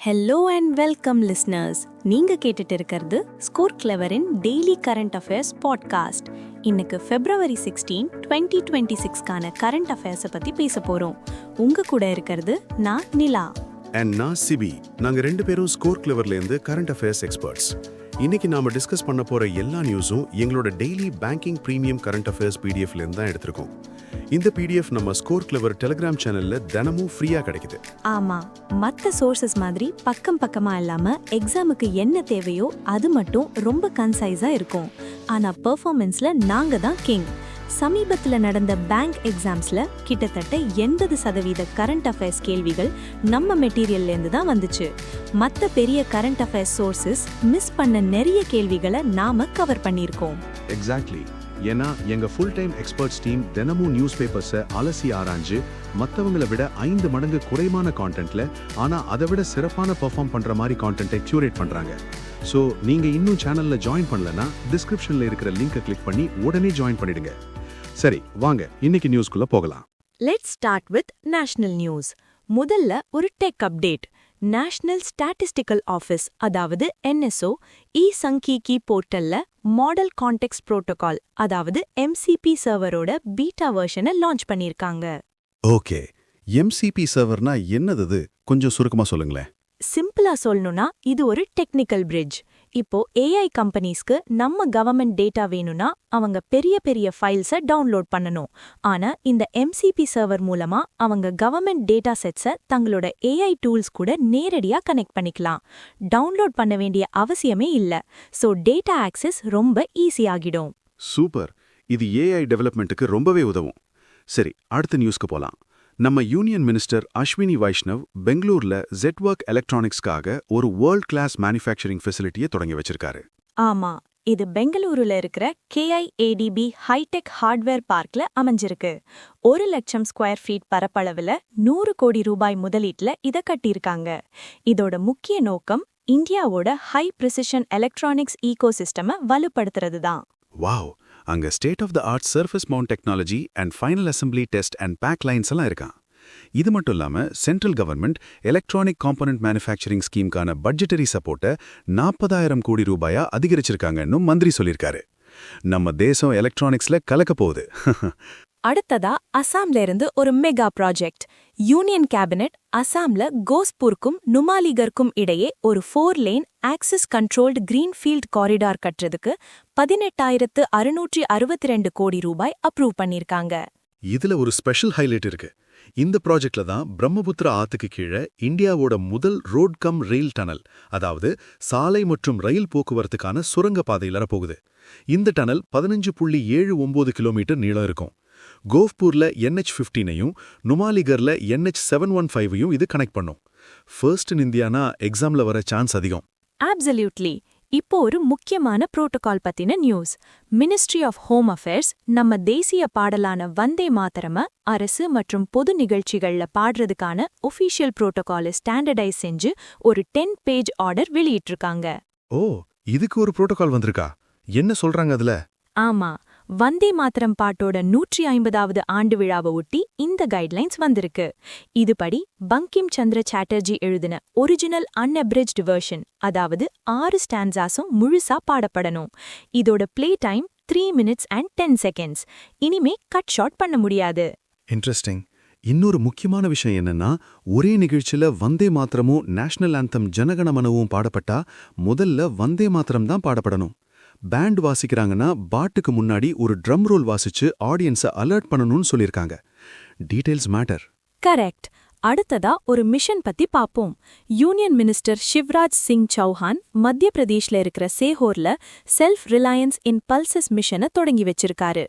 Hello and welcome listeners. நீங்க கேட்டுட்டு இருக்கிறது ஸ்கோர் கிளவரின் டெய்லி கரண்ட் அஃபேர்ஸ் பாட்காஸ்ட். இன்னைக்கு February 16, 2026க்கான கரண்ட் அஃபேர்ஸை பத்தி பேச போறோம். உங்க கூட இருக்கிறது நான் நிலா அண்ட் நான் சிபி. நாங்க ரெண்டு பேரும் ஸ்கோர் கிளவர்ல இருந்து கரண்ட் அஃபேர்ஸ் எக்ஸ்பர்ட்ஸ். இன்னைக்கு நாம டிஸ்கஸ் பண்ண போற எல்லா நியூஸும் எங்களோட daily banking premium current affairs பிடிஎஃப்ல இருந்து தான் எடுத்திருக்கோம். இந்த பிடிஎஃப் நம்ம ஸ்கோர் கிளவர் டெலிகிராம் சேனல்ல தினமும் ஃப்ரீயா கிடைக்குது. ஆமா, மத்த சோர்சஸ் மாதிரி பக்கம் பக்கமா இல்லாம எக்ஸாமுக்கு என்ன தேவையோ அது மட்டும் ரொம்ப கன்சைஸா இருக்கும். ஆனா பெர்ஃபார்மன்ஸ்ல நாங்க தான் கிங். சமீபத்துல நடந்த பேங்க் எக்ஸாம்ஸ்ல கிட்டத்தட்ட 80% கரண்ட் அஃபேர்ஸ் கேள்விகள் நம்ம மெட்டீரியல்ல இருந்து தான் வந்துச்சு. மத்த பெரிய கரண்ட் அஃபேர்ஸ் சோர்சஸ் மிஸ் பண்ண நிறைய கேள்விகளை நாம கவர் பண்ணியிருக்கோம். எக்ஸாக்ட்லி. ஏன்னா எங்க ஃபுல் டைம் எக்ஸ்பர்ட்ஸ் டீம் தினமும் நியூஸ் பேப்பர்ஸை அலசி ஆராய்ஞ்சு மற்றவங்களை விட 5 மடங்கு குறைவான கான்டென்ட்ல ஆனா அதை விட சிறப்பான பெர்ஃபார்ம் பண்ற மாதிரி கான்டென்ட்டை கியூரேட் பண்றாங்க. ஸோ நீங்க இன்னும் சேனல்ல ஜாயின் பண்ணலன்னா டிஸ்கிரிப்ஷன்ல இருக்கிற லிங்கை கிளிக் பண்ணி உடனே ஜாயின் பண்ணிடுங்க. சரி, வாங்க இன்னைக்கு நியூஸ்க்குள்ள போகலாம். Let's start with national news. முதல்ல ஒரு tech update. National statistical office, அதாவது NSO, இ-சங்கீகி போர்ட்டல்ல மாடல் கான்டெக்ஸ்ட் புரோட்டோகால், அதாவது MCP சர்வரோட பீட்டா வெர்ஷனை லான்ச் பண்ணிருக்காங்க. ஓகே, MCP சர்வர்னா என்னது? கொஞ்சம் சுருக்கமா சொல்லுங்களேன். சிம்பிளா சொல்லணும்னா இது ஒரு டெக்னிக்கல் பிரிட்ஜ். இப்போ AI கம்பெனிஸ்க்கு நம்ம கவர்மெண்ட் டேட்டா வேணும்னா அவங்க பெரிய பெரிய ஃபைல்ஸை டவுன்லோட் பண்ணணும். ஆனா இந்த MCP சர்வர் மூலமா அவங்க கவர்மெண்ட் டேட்டா செட்ஸை தங்களோட AI டூல்ஸ் கூட நேரடியா கனெக்ட் பண்ணிக்கலாம். டவுன்லோட் பண்ண வேண்டிய அவசியமே இல்ல. ஸோ டேட்டா ஆக்சஸ் ரொம்ப ஈஸி ஆகிடும். சூப்பர். இது AI டெவலப்மெண்ட்டுக்கு ரொம்பவே உதவும். சரி, அடுத்த நியூஸ்க்கு போலாம். நம்ம யூனியன் மினிஸ்டர் அஸ்வினி வைஷ்ணவ் பெங்களூர்ல ஜெட்வொர்க் எலக்ட்ரானிக்ஸ்க்காக ஒரு வேர்ல்ட் கிளாஸ் மேனுஃபேக்சரிங் ஃபெசிலிட்டியை தொடங்கி வச்சிருக்காரு. ஆமா, இது பெங்களூருல இருக்கிற KIADB ஹைடெக் ஹார்ட்வேர் பார்க்ல அமைஞ்சிருக்கு. 1 லட்சம் ஸ்கொயர் ஃபீட் பரப்பளவுல 100 கோடி ரூபாய் முதலீட்டுல இத கட்டியிருக்காங்க. இதோட முக்கிய நோக்கம் இந்தியாவோட ஹை பிரிசிஷன் எலக்ட்ரானிக்ஸ் ஈகோசிஸ்டமை வலுப்படுத்துறது தான். வாவ், அங்க state of the art surface mount technology and final assembly test and pack lines எல்லாம் இருக்கான். இது மட்டும் இல்லாம central government electronic component manufacturing ஸ்கீம்கான பட்ஜெட்டரி சப்போர்ட்டை 40,000 கோடி ரூபாயா அதிகரிச்சிருக்காங்கன்னு மந்திரி சொல்லியிருக்காரு. நம்ம தேசம் எலக்ட்ரானிக்ஸ்ல கலக்க போகுது. அடுத்ததா அசாம்ல இருந்து ஒரு மெகா ப்ராஜெக்ட். யூனியன் கேபினெட் அசாம்ல கோஸ்பூருக்கும் நுமாலிகருக்கும் இடையே ஒரு 4 lane access controlled greenfield corridor கட்டுறதுக்கு 18,662 கோடி ரூபாய் அப்ரூவ் பண்ணிருக்காங்க. இதுல ஒரு ஸ்பெஷல் ஹைலைட் இருக்கு. இந்த ப்ராஜெக்ட்ல தான் பிரம்மபுத்திரா ஆத்துக்கு கீழே இந்தியாவோட முதல் ரோட் கம் ரயில் டனல், அதாவது சாலை மற்றும் ரயில் போக்குவரத்துக்கான சுரங்க பாதையில போகுது. இந்த டனல் 15.79 கிலோமீட்டர் நீளம் இருக்கும். கோவ்பூர்ல NH15ஐயும் நுமாலிகர்ல NH715ஐயும் இது கனெக்ட் பண்ணும். ஃபர்ஸ்ட் இன் இந்தியானா எக்ஸாம்ல வர சான்ஸ் அதிகம். அப்சல்யூட்லி. இப்போ ஒரு முக்கியமான புரோட்டோகால் பத்தின news. Ministry of home affairs நம்ம தேசிய பாடலான வந்தே மாதரம அரசு மற்றும் பொது நிகழ்ச்சிகள்ல பாடுறதுக்கான ஒஃபிஷியல் புரோட்டோகாலை ஸ்டாண்டர்டைஸ் செஞ்சு ஒரு 10 பேஜ் ஆர்டர் வெளியிட்டிருக்காங்க. ஓ, இதுக்கு ஒரு புரோட்டோகால் வந்திருக்கா? என்ன சொல்றாங்க அதுல? ஆமா, வந்தே மாதரம் பாட்டோட 150வது ஆண்டு விழாவை ஒட்டி இந்த கைட்லைன்ஸ் வந்திருக்கு. இதுபடி பங்கிம் சந்திர சாட்டர்ஜி எழுதின ஒரிஜினல் அன்அப்ரிஜ்டு வெர்ஷன், அதாவது 6 ஸ்டான்ஸாஸும் முழுசா பாடப்படணும். இதோட play time 3 minutes and 10 seconds. இனிமே கட் ஷாட் பண்ண முடியாது. இன்ட்ரெஸ்டிங். இன்னொரு முக்கியமான விஷயம் என்னன்னா, ஒரே நிகழ்ச்சியில வந்தே மாத்திரமும் நேஷனல் ஆந்தம் ஜனகணமனவும் பாடப்பட்டா முதல்ல வந்தே மாத்திரம் தான் பாடப்படணும். பேண்ட் வாசிக்கிறாங்கன்னா பாட்டுக்கு முன்னாடி ஒரு ட்ரம் ரோல் வாசிச்சு ஆடியன்ஸை அலர்ட் பண்ணணும்னு சொல்லியிருக்காங்க. Details matter. கரெக்ட். அடுத்ததா ஒரு மிஷன் பத்தி பாப்போம். யூனியன் மினிஸ்டர் சிவராஜ் சிங் சௌஹான் மத்திய பிரதேஷ்ல இருக்கிற சேஹோர்ல செல்ஃப் ரிலையன்ஸ் இன் பல்சஸ் மிஷனை தொடங்கி வச்சிருக்காரு.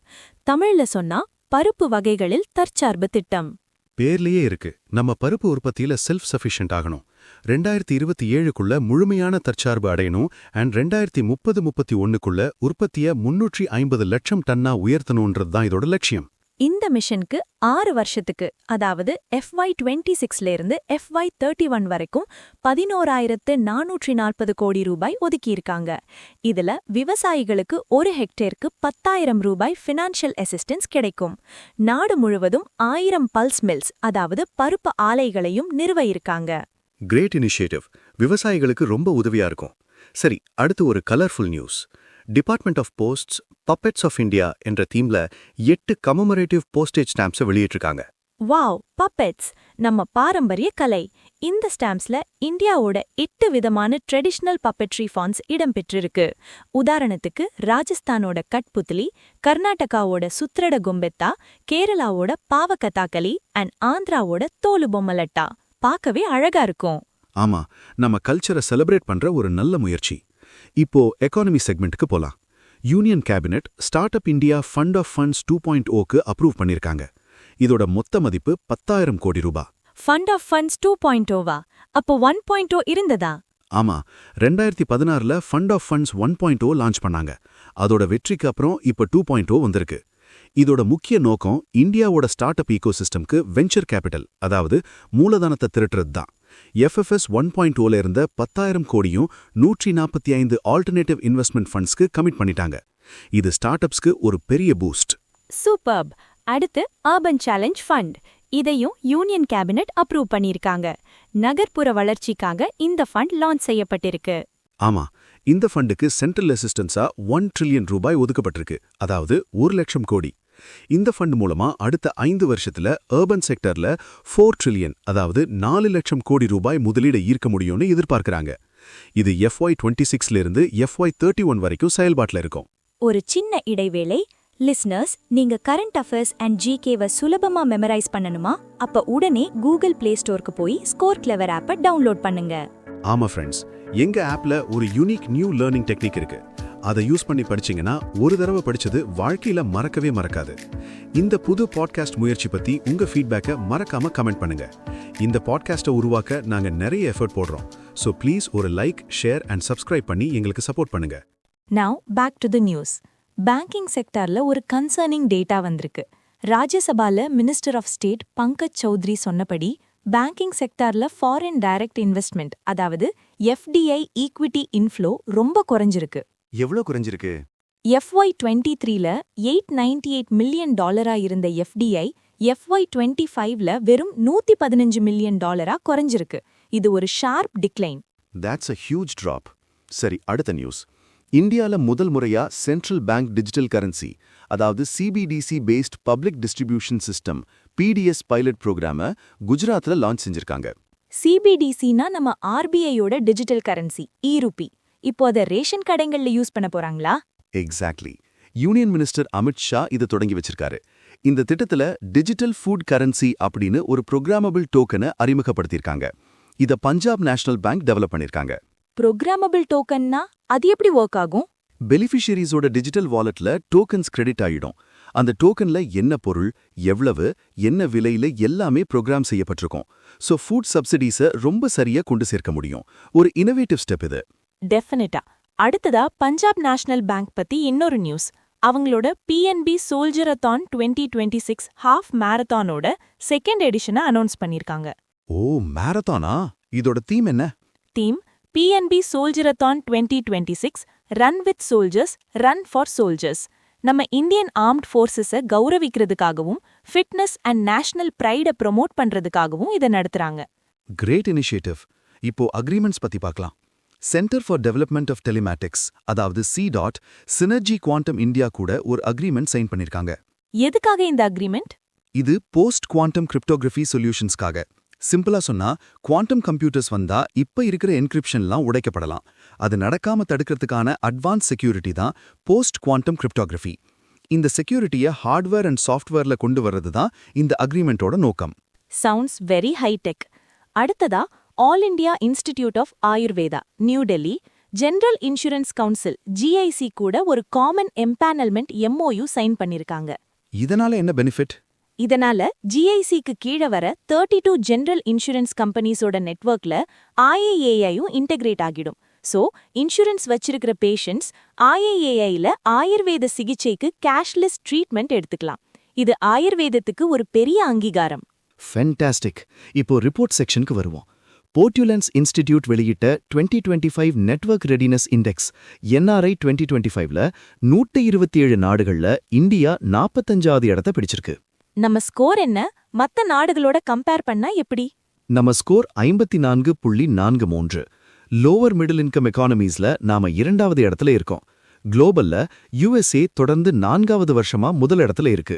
தமிழ்ல சொன்னா பருப்பு வகைகளில் தற்சார்பு திட்டம். பேர்லயே இருக்கு, நம்ம பருப்பு உற்பத்தியில செல்ஃப் சஃபிஷியன்ட் ஆகணும். 2027க்குள்ள முழுமையான தற்சார்பு அடையணும் அண்ட் 2030-31க்குள்ள உற்பத்திய 350 லட்சம் டன்னா உயர்த்தணும்ன்றது தான் இதோட லட்சியம். இந்த மிஷனுக்கு 6 வருஷத்துக்கு, அதாவது FY26ல இருந்து FY31 வரைக்கும் 11,440 கோடி ரூபாய் ஒதுக்கியிருக்காங்க. இதுல விவசாயிகளுக்கு 1 ஹெக்டேருக்கு 10,000 ரூபாய் ஃபினான்ஷியல் அசிஸ்டன்ஸ் கிடைக்கும். நாடு முழுவதும் 1000 பல்ஸ் மில்ஸ், அதாவது பருப்பு ஆலைகளையும் நிறுவ இருக்காங்க. Great initiative. விவசாயிகளுக்கு ரொம்ப உதவியா இருக்கும். சரி, அடுத்து ஒரு colourful news. Department of posts puppets of India என்ற தீம்ல 8 கமமரேட்டிவ் போஸ்டேஜ் ஸ்டாம்ப்ஸை வெளியிட்டிருக்காங்க. வாவ், பப்பெட்ஸ் நம்ம பாரம்பரிய கலை. இந்த ஸ்டாம்ப்ஸ்ல இந்தியாவோட 8 விதமான ட்ரெடிஷனல் பப்பெட்ரி ஃபார்ம்ஸ் இடம்பெற்றிருக்கு. உதாரணத்துக்கு ராஜஸ்தானோட கட்புத்லி, கர்நாடகாவோட சுத்ரட கொம்பெத்தா, கேரளாவோட பாவகதாக்கலி அண்ட் ஆந்திராவோட தோலு பொம்மலட்டா. பார்க்கவே அழகா இருக்கும். ஆமா, நம்ம கல்ச்சரை செலிப்ரேட் பண்ற ஒரு நல்ல முயற்சி. இப்போ எக்கானமி செக்மெண்ட்டுக்கு போலாம். Union cabinet start up India fund of funds 2.0க்கு அப்ரூவ் பண்ணிருக்காங்க. இதோட மொத்த மதிப்பு 10,000 கோடி ரூபாய். ஃபண்ட் ஆஃப் ஃபண்ட்ஸ் 2.0வா? அப்போ 1.0 இருந்ததா? ஆமா, 2016ல ஃபண்ட் ஆஃப் ஃபண்ட்ஸ் 1.0 லான்ச் பண்ணாங்க. அதோட வெற்றிக்கு அப்புறம் இப்ப 2.0 வந்திருக்கு. இதோட முக்கிய நோக்கம் இந்தியாவோட ஸ்டார்ட் அப் ஈகோசிஸ்டம்க்கு வெஞ்சர் கேபிட்டல், அதாவது மூலதனத்தை திரட்டுறது தான். FFS 1.0ல இருந்த 10,000 கோடியும் 145 ஆல்டர்னேட்டிவ் இன்வெஸ்ட்மெண்ட் ஃபண்ட்ஸ்க்கு கமிட் பண்ணிட்டாங்க. இது ஸ்டார்ட் அப்ஸ்க்கு ஒரு பெரிய பூஸ்ட். சூப்பர்ப். அடுத்து அர்பன் சேலஞ்ச் ஃபண்ட். இதையும் யூனியன் கேபினெட் அப்ரூவ் பண்ணிருக்காங்க. நகர்ப்புற வளர்ச்சிக்காக இந்த ஃபண்ட் லான்ச் செய்யப்பட்டிருக்கு. ஆமா, இந்த ஃபண்டுக்கு சென்ட்ரல் அசிஸ்டன்ஸா 1 ட்ரில்லியன் ரூபாய் ஒதுக்கப்பட்டிருக்கு, அதாவது 1,00,000 கோடி. இந்த ஃபண்ட் மூலமா அடுத்த 5 வருஷத்துல அர்பன் செக்டர்ல 4 ட்ரில்லியன், அதாவது 4,00,000 கோடி ரூபாய் முதலீடு ஈர்க்க முடியும்னு எதிர்பார்க்கறாங்க. இது FY26ல இருந்து FY31 வரைக்கும் செயல்பாட்டுல இருக்கும். ஒரு சின்ன இடைவேளை. லிஸ்னர்ஸ், நீங்க கரண்ட் அஃபேர்ஸ் அண்ட் ஜிகேவை சுலபமா மெமரைஸ் பண்ணணுமா? அப்ப உடனே கூகுள் பிளே ஸ்டோருக்கு போய் ஸ்கோர் கிளவர் ஆப்பை டவுன்லோட் பண்ணுங்க. ஆமா ஃப்ரெண்ட்ஸ், எங்க ஆப்ல ஒரு யூனிக் நியூ லேர்னிங் டெக்னிக் இருக்கு. அதை யூஸ் பண்ணி படிச்சீங்கன்னா ஒரு தடவை படிச்சது வாழ்க்கையில மறக்கவே மறக்காது. இந்த புது பாட்காஸ்ட் முயற்சி பத்தி உங்க ஃபீட்பேக்கை மறக்காம கமெண்ட் பண்ணுங்க. இந்த பாட்காஸ்ட்டை உருவாக்க நாங்க நிறைய எஃபர்ட் போடுறோம். ஸோ ப்ளீஸ் ஒரு லைக், ஷேர் அண்ட் சப்ஸ்கிரைப் பண்ணி எங்களுக்கு சப்போர்ட் பண்ணுங்க. Now back to the news. Banking செக்டார்ல ஒரு கன்சர்னிங் டேட்டா வந்திருக்கு. ராஜ்யசபால minister of state Pankaj Chaudhary சொன்னபடி பேங்கிங் செக்டார்ல ஃபாரின் டைரக்ட் இன்வெஸ்ட்மெண்ட், அதாவது FDI ஈக்விட்டி இன்ஃப்ளோ ரொம்ப குறைஞ்சிருக்கு. எவ்வளவு குறைஞ்சிருக்கு? FY23ல $898 மில்லியன் இருந்த FDI FY25ல வெறும் $115 மில்லியன் குறைஞ்சிருக்கு. இது ஒரு sharp decline. That's a huge drop. சரி, அடுத்த நியூஸ். இந்தியால முதல் முறையா சென்ட்ரல் பேங்க் டிஜிட்டல் கரன்சி, அதாவது CBDC based public distribution system PDS pilot ப்ரோக்ராம குஜராத்ல லான்ச் செஞ்சிருக்காங்க. CBDCனா நம்ம RBIயோட டிஜிட்டல் கரன்சி, E-ரூபி. இப்போ அதை ரேஷன் கடைகள்ல யூஸ் பண்ண போறாங்களா? Exactly. Union minister Amit Shah இதை தொடங்கி வச்சிருக்காரு. இந்த திட்டத்துல டிஜிட்டல் ஃபுட் கரன்சி அப்படின்னு ஒரு ப்ரோக்ராமபிள் டோக்கனை அறிமுகப்படுத்தியிருக்காங்க. இத பஞ்சாப் நேஷனல் பேங்க் டெவலப் பண்ணிருக்காங்க. ப்ரோக்ராமபிள் டோக்கன்னா அது எப்படி ஒர்க் ஆகும்? பெனிஃபிஷியரிஸோட டிஜிட்டல் வாலெட்ல டோக்கன்ஸ் கிரெடிட் ஆயிடும். அந்த டோக்கன்ல என்ன பொருள், எவ்வளவு, என்ன விலையில எல்லாமே ப்ரோக்ராம் செய்யப்பட்டிருக்கும். ஸோ ஃபுட் சப்சிடிஸை ரொம்ப சரியா கொண்டு சேர்க்க முடியும். ஒரு இனோவேட்டிவ் ஸ்டெப் இது. டெஃபினட்டா. அடுத்ததா பஞ்சாப் நேஷனல் பேங்க் பத்தி இன்னொரு நியூஸ். அவங்களோட PNB சோல்ஜரத்தான் 2026 ஹாஃப் மேரத்தானோட செகண்ட் எடிஷனை அனௌன்ஸ் பண்ணிருக்காங்க. ஓ, மேரத்தானா? இதோட தீம் என்ன? Theme PNB soldierathon 2026 run with soldiers, run for soldiers. நம்ம இந்தியன் ஆர்ம்ட் ஃபோர்ஸஸை கௌரவிக்கிறதுக்காகவும் ஃபிட்னஸ் அண்ட் நேஷனல் ப்ரைடை ப்ரொமோட் பண்றதுக்காகவும் இதை நடத்துறாங்க. Great initiative. இப்போ அக்ரிமெண்ட்ஸ் பத்தி பார்க்கலாம். Centre for development of telematics, அதாவது CDOT, சினர்ஜி குவாண்டம் இந்தியா கூட ஒரு அக்ரிமெண்ட் சைன் பண்ணிருக்காங்க. எதுக்காக இந்த அக்ரிமெண்ட்? இது போஸ்ட் குவாண்டம் கிரிப்டோகிராஃபி சொல்யூஷன்ஸ்க்காக. சிம்பிளா சொன்னா, குவாண்டம் கம்ப்யூட்டர்ஸ் வந்தா இப்ப இருக்கிற என்கிரிப்ஷன்லாம் உடைக்கப்படலாம். அது நடக்காம தடுக்கிறதுக்கான அட்வான்ஸ் செக்யூரிட்டி தான் போஸ்ட் குவாண்டம் கிரிப்டோகிராஃபி. இந்த செக்யூரிட்டியை ஹார்ட்வேர் அண்ட் சாஃப்ட்வேர்ல கொண்டு வர்றது தான் இந்த அக்ரிமெண்டோட நோக்கம். Sounds very hitech. அடுத்ததா all India institute of Ayurveda, new Delhi, general insurance council GIC கூட ஒரு காமன் எம்பேனல்மெண்ட் MOU சைன் பண்ணிருக்காங்க. இதனால என்ன பெனிஃபிட்? இதனால GICக்கு கீழ வர 32 ஜெனரல் இன்சூரன்ஸ் கம்பெனிஸோட நெட்வொர்க்ல IIAIயும் இன்டெகிரேட் ஆகிடும். சோ இன்சூரன்ஸ் வச்சிருக்கிற பேஷண்ட்ஸ் IIAIல ஆயுர்வேத சிகிச்சைக்கு கேஷ்லெஸ் ட்ரீட்மெண்ட் எடுத்துக்கலாம். இது ஆயுர்வேதத்துக்கு ஒரு பெரிய அங்கீகாரம். ஃபென்டாஸ்டிக். இப்போ ரிப்போர்ட் செக்ஷனுக்கு வருவோம். போர்ட்யூலன்ஸ் இன்ஸ்டிடியூட் வெளியிட்ட 2025 நெட்வொர்க் ரெடினஸ் இண்டெக்ஸ் NRI 2025ல 127 நாடுகள்ல இந்தியா 45வது இடத்தை பிடிச்சிருக்கு. நம்ம ஸ்கோர் என்ன? மத்த நாடுகளோட கம்பேர் பண்ணா எப்படி? நம்ம ஸ்கோர் 54.43. லோவர் மிடில் இன்கம் எக்கானமீஸ்ல நாம 2வது இடத்துல இருக்கோம். குளோபல்ல USA தொடர்ந்து 4வது வருஷமா முதல் இடத்துல இருக்கு.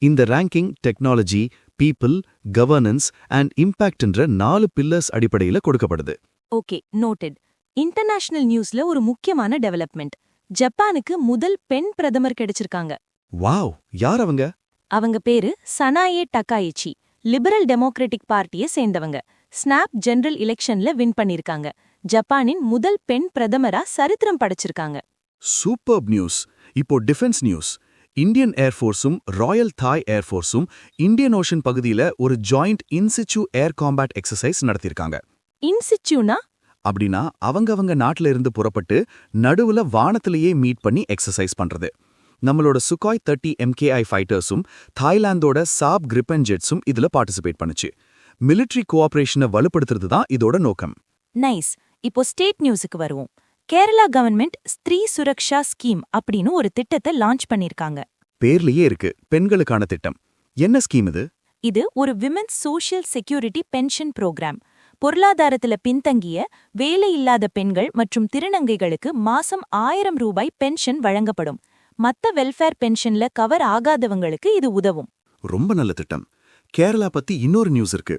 இந்த ranking technology, people, governance and இம்பாக்ட்ன்ற 4 பில்லர்ஸ் அடிப்படையில கொடுக்கப்படுது. Okay, noted. இன்டர்நேஷனல் நியூஸ்ல ஒரு முக்கியமான டெவலப்மெண்ட். ஜப்பானுக்கு முதல் பெண் பிரதமர் கிடைச்சிருக்காங்க. வாவ், யார் அவங்க? அவங்க பேரு சனாயே டகாயிச்சி, லிபரல் டெமோக்ராட்டிக் பார்ட்டியை சேர்ந்தவங்க. ஸ்னாப் ஜெனரல் எலெக்ஷன்ல வின் பண்ணிருக்காங்க. ஜப்பானின் முதல் பெண் பிரதமரா சரித்திரம் படைச்சிருக்காங்க. Superb news. இப்போ டிஃபென்ஸ் நியூஸ். இந்தியன் ஏர்ஃபோர்ஸும் ராயல் தாய் ஏர்ஃபோர்ஸும் இந்தியன் ஓஷன் பகுதியில ஒரு joint in situ air combat exercise நடத்திருக்காங்க. இன்சிச்சுனா அப்படின்னா அவங்கவங்க நாட்டுல இருந்து புறப்பட்டு நடுவுல வானத்திலேயே மீட் பண்ணி எக்ஸசைஸ் பண்றது. நம்மளோட சுகாய் 30 MKI ஃபைட்டர்ஸும் தாய்லாந்தோட சாப் கிரிப்பன் ஜெட்ஸும் இதுல பார்ட்டிசிபேட் பண்ணுச்சு. மிலிட்டரி கோஆபரேஷனை வலுப்படுத்துறது தான் இதோட நோக்கம். நைஸ். இப்போ ஸ்டேட் நியூஸுக்கு வருவோம். கேரளா கவர்மெண்ட் ஸ்திரீ சுரக்ஷா ஸ்கீம் அப்படின்னு ஒரு திட்டத்தை லான்ச் பண்ணிருக்காங்க. பேர்லயே இருக்கு, பெண்களுக்கான திட்டம். என்ன ஸ்கீம் இது? இது ஒரு women's social security pension program. பொருளாதாரத்துல பின்தங்கிய, வேலை இல்லாத பெண்கள் மற்றும் திருநங்கைகளுக்கு மாசம் 1000 ரூபாய் பென்ஷன் வழங்கப்படும். மத்த வெல்ஃபேர் பென்ஷன்ல கவர் ஆகாதவங்களுக்கு இது உதவும். ரொம்ப நல்ல திட்டம். கேரளா பத்தி இன்னொரு நியூஸ் இருக்கு.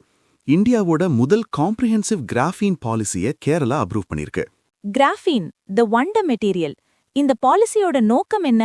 இந்தியாவோட முதல் காம்ப்ரிஹென்சிவ் கிராஃபீன் பாலிசியை கேரளா அப்ரூவ் பண்ணிருக்கு. கிராஃபீன், த வண்டர் மெட்டீரியல். இந்த பாலிசியோட நோக்கம் என்ன?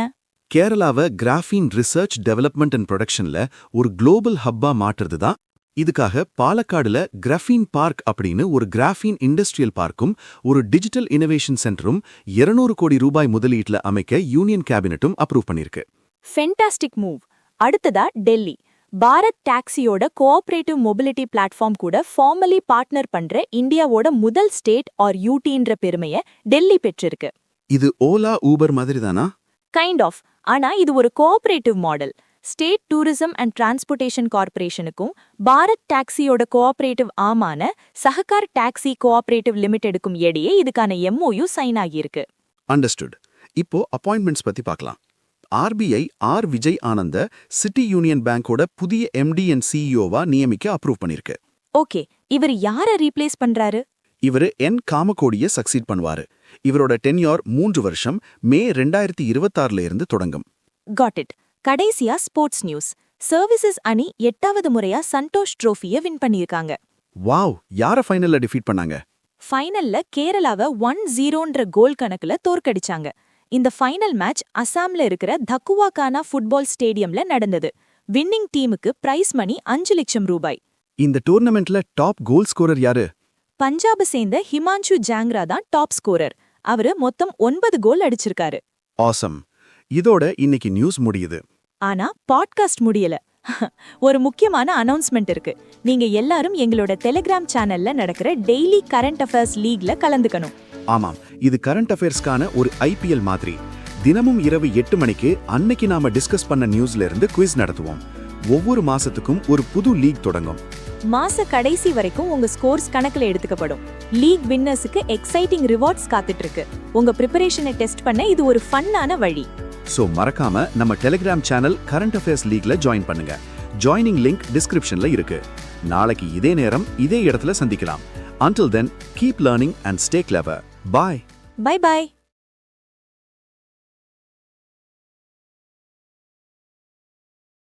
கேரளாவை கிராஃபீன் ரிசர்ச் டெவலப்மெண்ட் அண்ட் ப்ரொடக்ஷன்ல ஒரு குளோபல் ஹப்பா மாற்றுறது தான். இதுக்காக பாலக்காடுல கிராஃபீன் பார்க் அப்படின்னு ஒரு கிராஃபீன் இண்டஸ்ட்ரியல் பார்க்கும் ஒரு டிஜிட்டல் இனோவேஷன் சென்டரும் 200 கோடி ரூபாய் முதலீட்டுல அமைக்க யூனியன் கேபினட்டும் அப்ரூவ் பண்ணிருக்கு. Fantastic move. அடுத்ததா டெல்லி. பாரத் டாக்ஸியோட கோஆபரேட்டிவ் மொபிலிட்டி பிளாட்ஃபார்ம் கூட ஃபார்மலி பார்ட்னர் பண்ற இந்தியாவோட முதல் ஸ்டேட் ஆர் யூடின்ற பெருமையை டெல்லி பெற்றிருக்கு. இது ஓலா ஊபர் மாதிரி தானா? Kind of. ஆனா இது ஒரு cooperative model. State tourism and transportation கார்ப்பரேஷனுக்கும் பாரத் டாக்ஸியோட கோஆபரேட்டிவ் ஆமான சஹகார் டாக்ஸி கோஆபரேட்டிவ் லிமிடெடுக்கும் இடையே இதுக்கான MOU சைன் ஆகியிருக்கு. அண்டர்ஸ்டுட். இப்போ அப்பாயின்மெண்ட்ஸ் பத்தி பார்க்கலாம். RBI ஆர் விஜய் ஆனந்த சிட்டி யூனியன் பேங்கோட புதிய MD and CEOவா நியமிக்க அப்ரூவ் பண்ணிருக்கு. ஓகே, இவர் யாரை ரீப்ளேஸ் பண்றாரு? இவரு காமகோடிய சக்சீட் பண்ணுவாரு. இவரோட டென்யூர் 3 வருஷம், மே 2026ல இருந்து தொடங்கும். Got it. கடைசியா ஸ்போர்ட்ஸ் நியூஸ். சர்வீசஸ் அணி 8வது முறையா சந்தோஷ் ட்ரோஃபியை வின் பண்ணியிருக்காங்க. வாவ், யார ஃபைனல்ல டிஃபீட் பண்ணாங்க? ஃபைனல்ல கேரளாவை 1-0ன்ற கோல் கணக்குல தோற்கடிச்சாங்க. இந்த ஃபைனல் மேட்ச் அசாம்ல இருக்கிற தக்குவாகானா ஃபுட்பால் ஸ்டேடியம்ல நடந்தது. வின்னிங் டீமுக்கு பிரைஸ் மணி 5 லட்சம் ரூபாய். இந்த டூர்னமெண்ட்ல டாப் கோல் ஸ்கோரர் யாரு? பஞ்சாபை சேர்ந்த ஹிமான்ஷு ஜாங்ரா தான் டாப் ஸ்கோரர். அவரு மொத்தம் 9 கோல் அடிச்சிருக்காரு. ஆசம். இதோட இன்னைக்கு நியூஸ் முடியுது. ஆனா பாட்காஸ்ட் முடியல. ஒரு முக்கியமான அனௌன்ஸ்மெண்ட் இருக்கு. நீங்க எல்லாரும் எங்களோட டெலிகிராம் சேனல்ல நடக்கிற டெய்லி கரண்ட் அஃபேர்ஸ் லீக்ல கலந்துக்கணும். ஆமாம், இது கரண்ட் அஃபேர்ஸ்க்கான ஒரு IPL மாதிரி. தினமும் இரவு 8 மணிக்கு அன்னைக்கு நாம டிஸ்கஸ் பண்ண நியூஸ்ல இருந்து குவிஸ் நடத்துவோம். ஒவ்வொரு மாசத்துக்கும் ஒரு புது லீக் தொடங்கும். மாச கடைசி வரைக்கும் உங்க ஸ்கோர்ஸ் கணக்குல எடுத்துக்கப்படும். லீக் வின்னர்ஸுக்கு எக்ஸைட்டிங் ரிவார்ட்ஸ் காத்துட்டு இருக்கு. உங்க ப்ரிப்பரேஷனை டெஸ்ட் பண்ண இது ஒரு ஃபன்னான வழி. சோ மறக்காம நம்ம டெலிகிராம் சேனல் கரண்ட் அஃபேர்ஸ் லீக்ல ஜாயின் பண்ணுங்க. ஜாயினிங் லிங்க் டிஸ்கிரிப்ஷன்ல இருக்கு. நாளைக்கு இதே நேரம் இதே இடத்துல சந்திக்கலாம். Until then, keep learning and stay clever. Bye. Bye bye.